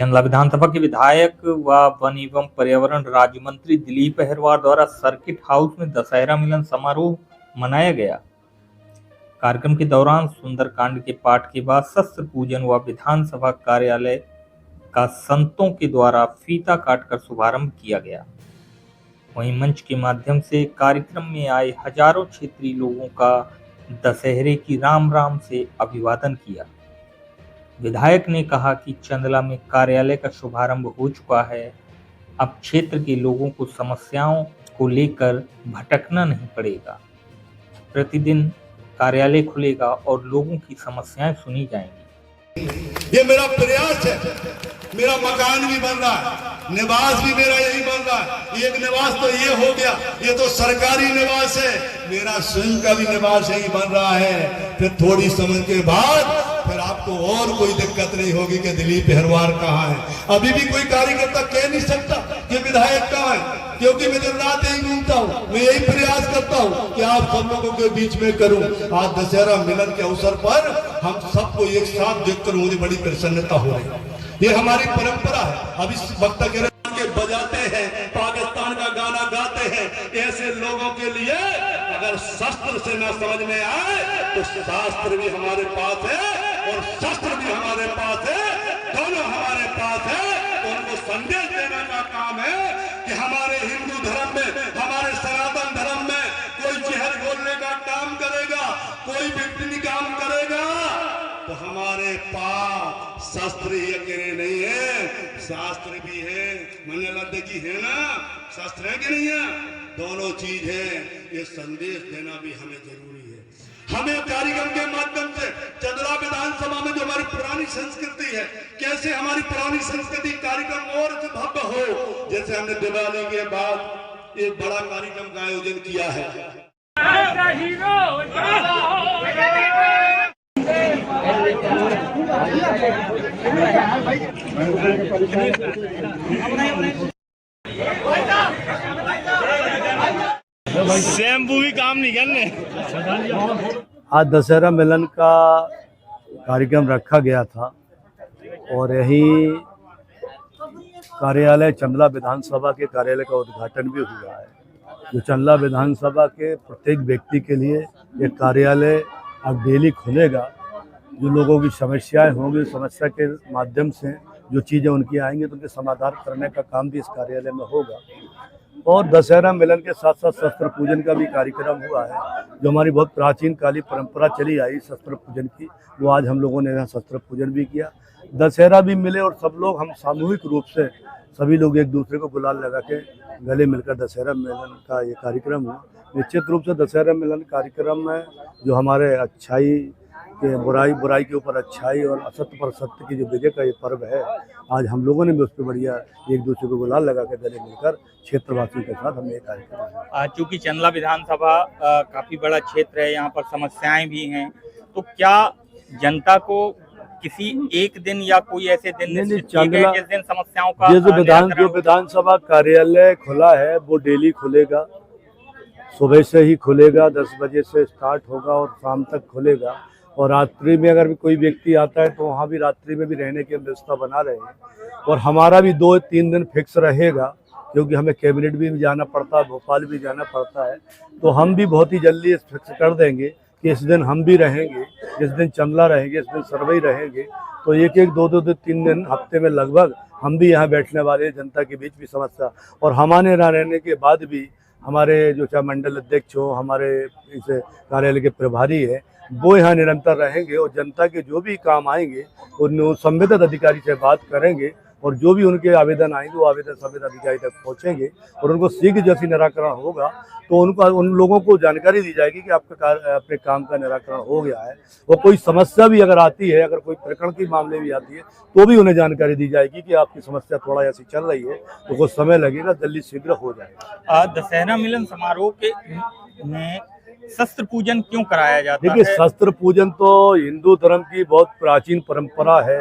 चंदला विधानसभा के विधायक व वन एवं पर्यावरण राज्य मंत्री दिलीप अहिरवार द्वारा सर्किट हाउस में दशहरा मिलन समारोह मनाया गया। कार्यक्रम के दौरान सुंदरकांड के पाठ के बाद शस्त्र पूजन व विधानसभा कार्यालय का संतों के द्वारा फीता काटकर शुभारंभ किया गया। वहीं मंच के माध्यम से कार्यक्रम में आए हजारों क्षेत्रीय लोगों का दशहरे की राम राम से अभिवादन किया। विधायक ने कहा कि चंदला में कार्यालय का शुभारंभ हो चुका है। अब क्षेत्र के लोगों को समस्याओं को लेकर भटकना नहीं पड़ेगा। प्रतिदिन कार्यालय खुलेगा और लोगों की समस्याएं सुनी जाएंगी। ये मेरा प्रयास है। मेरा मकान भी बन रहा है, निवास भी मेरा यही बन रहा है। एक निवास तो ये हो गया, ये तो सरकारी निवास है। मेरा स्वयं का भी निवास यही बन रहा है। फिर थोड़ी समय के बाद फिर आपको और कोई दिक्कत नहीं होगी कि दिलीप अहिरवार कहाँ है। अभी भी कोई कार्यकर्ता कह नहीं सकता कि विधायक कहाँ है, क्योंकि मैं दिन रात यही घूमता हूँ। मैं यही प्रयास करता हूँ कि आप सब लोगों के बीच में करूँ। आज दशहरा मिलन के अवसर पर हम सबको एक साथ देखकर मुझे बड़ी प्रसन्नता हो रही है। ये हमारी परंपरा है। अब इस वक्त के बजाते हैं, पाकिस्तान का गाना गाते हैं। ऐसे लोगों के लिए अगर शस्त्र से न समझ में आए तो शास्त्र भी हमारे पास है और शस्त्र भी हमारे पास है। दोनों हमारे पास है। उनको संदेश देने का काम है कि हमारे हिंदू धर्म में, हमारे सनातन धर्म में कोई जहर घोलने का काम करेगा, कोई विघटनी काम करेगा तो हमारे पास शस्त्र ही अकेले नहीं है, शास्त्र भी है। मन लगता की है ना, शास्त्र है कि नहीं है? दोनों चीज है। ये संदेश देना भी हमें जरूरी है। हमें कार्यक्रम के माध्यम से चंदला विधानसभा में जो हमारी पुरानी संस्कृति है, कैसे हमारी पुरानी संस्कृति कार्यक्रम और भव्य हो। जैसे हमने दिवाली के बाद एक बड़ा कार्यक्रम का आयोजन किया है। शैम्पू भी काम नहीं करने। आज दशहरा मिलन का कार्यक्रम रखा गया था और यही कार्यालय चंदला विधानसभा के कार्यालय का उद्घाटन भी हुआ है। जो चंदला विधानसभा के प्रत्येक व्यक्ति के लिए एक कार्यालय अब डेली खुलेगा। जो लोगों की समस्याएं होंगी, समस्या के माध्यम से जो चीज़ें उनकी आएंगी तो उनके समाधान करने का काम भी इस कार्यालय में होगा। और दशहरा मिलन के साथ साथ शस्त्र पूजन का भी कार्यक्रम हुआ है। जो हमारी बहुत प्राचीन काली परंपरा चली आई शस्त्र पूजन की, वो आज हम लोगों ने यहाँ शस्त्र पूजन भी किया। दशहरा भी मिले और सब लोग हम सामूहिक रूप से सभी लोग एक दूसरे को गुलाल लगा के गले मिलकर दशहरा मिलन का ये कार्यक्रम हुआ। निश्चित रूप से दशहरा मिलन कार्यक्रम में जो हमारे अच्छाई के बुराई के ऊपर अच्छाई और असत्य पर सत्य की जो विजय का ये पर्व है, आज हम लोगों ने भी उस पर बढ़िया एक दूसरे को गुलाल लगा के गले मिलकर क्षेत्रवासियों के साथ हमने ये कार्यक्रम है। चूंकि चंदला विधानसभा काफी बड़ा क्षेत्र है, यहाँ पर समस्याएं भी हैं, तो क्या जनता को किसी एक दिन या कोई ऐसे दिन निश्चित किए गए जिस दिन समस्याओं का जो विधानसभा कार्यालय खुला है वो डेली खुलेगा। सुबह से ही खुलेगा, 10 बजे से स्टार्ट होगा और शाम तक खुलेगा। और रात्रि में अगर भी कोई व्यक्ति आता है तो वहाँ भी रात्रि में भी रहने की व्यवस्था बना रहे हैं। और हमारा भी 2-3 दिन फिक्स रहेगा, क्योंकि हमें कैबिनेट भी जाना पड़ता है, भोपाल भी जाना पड़ता है। तो हम भी बहुत ही जल्दी फिक्स कर देंगे कि इस दिन हम भी रहेंगे, इस दिन चंदला रहेंगे, इस दिन सरवई रहेंगे। तो एक 2-3 दिन हफ्ते में लगभग हम भी यहाँ बैठने वाले हैं। जनता के बीच भी समस्या और हमारे ना रहने के बाद भी हमारे जो चाहे मंडल अध्यक्ष हो, हमारे इस कार्यालय के प्रभारी है, वो यहाँ निरंतर रहेंगे और जनता के जो भी काम आएंगे उन संबंधित अधिकारी से बात करेंगे और जो भी उनके आवेदन आएंगे वो आवेदन संबंधित अधिकारी तक पहुँचेंगे और उनको शीघ्र जैसी निराकरण होगा तो उन लोगों को जानकारी दी जाएगी कि आपका अपने काम का निराकरण हो गया है। और कोई समस्या भी अगर आती है, अगर कोई प्रकरण की मामले भी आती है तो भी उन्हें जानकारी दी जाएगी कि आपकी समस्या थोड़ा ऐसी चल रही है तो कुछ समय लगेगा, जल्दी शीघ्र हो जाएगा। दशहरा मिलन समारोह के में शस्त्र पूजन क्यों कराया जाता है? देखिए, शस्त्र पूजन तो हिंदू धर्म की बहुत प्राचीन परंपरा है।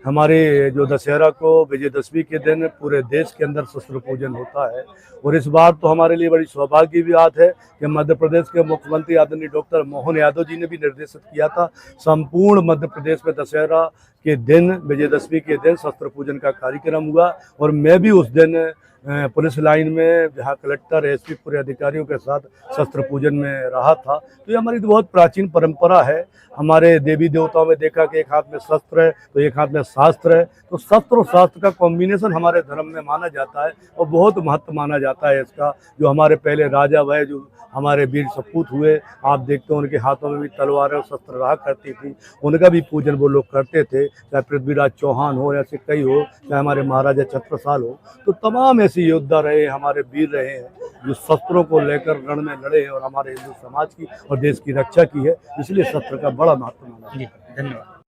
हमारे जो दशहरा को विजयदशमी के दिन पूरे देश के अंदर शस्त्र पूजन होता है। और इस बार तो हमारे लिए बड़ी सौभाग्य की बात है कि मध्य प्रदेश के मुख्यमंत्री आदरणीय डॉक्टर मोहन यादव जी ने भी निर्देशित किया था संपूर्ण मध्य प्रदेश में दशहरा के दिन विजयदशमी के दिन शस्त्र पूजन का कार्यक्रम हुआ। और मैं भी उस दिन पुलिस लाइन में जहाँ कलेक्टर एसपी पूरे अधिकारियों के साथ शस्त्र पूजन में रहा था। तो ये हमारी तो बहुत प्राचीन परंपरा है। हमारे देवी देवताओं में देखा कि एक हाथ में शस्त्र है तो एक हाथ में शास्त्र है, तो शस्त्र और शास्त्र का कॉम्बिनेशन हमारे धर्म में माना जाता है और बहुत महत्व माना जाता है इसका। जो हमारे पहले राजा वह जो हमारे वीर सपूत हुए, आप देखते हो उनके हाथों में भी तलवारें और शस्त्र रहा करती थी, उनका भी पूजन वो लोग करते थे, चाहे पृथ्वीराज चौहान हो, ऐसे कई हो, चाहे हमारे महाराजा छत्रसाल हो। तो तमाम ऐसे योद्धा रहे, हमारे वीर रहे हैं जो शस्त्रों को लेकर रण में लड़े हैं और हमारे हिंदू समाज की और देश की रक्षा की है, इसलिए शस्त्र का बड़ा महत्व माना है। जी धन्यवाद।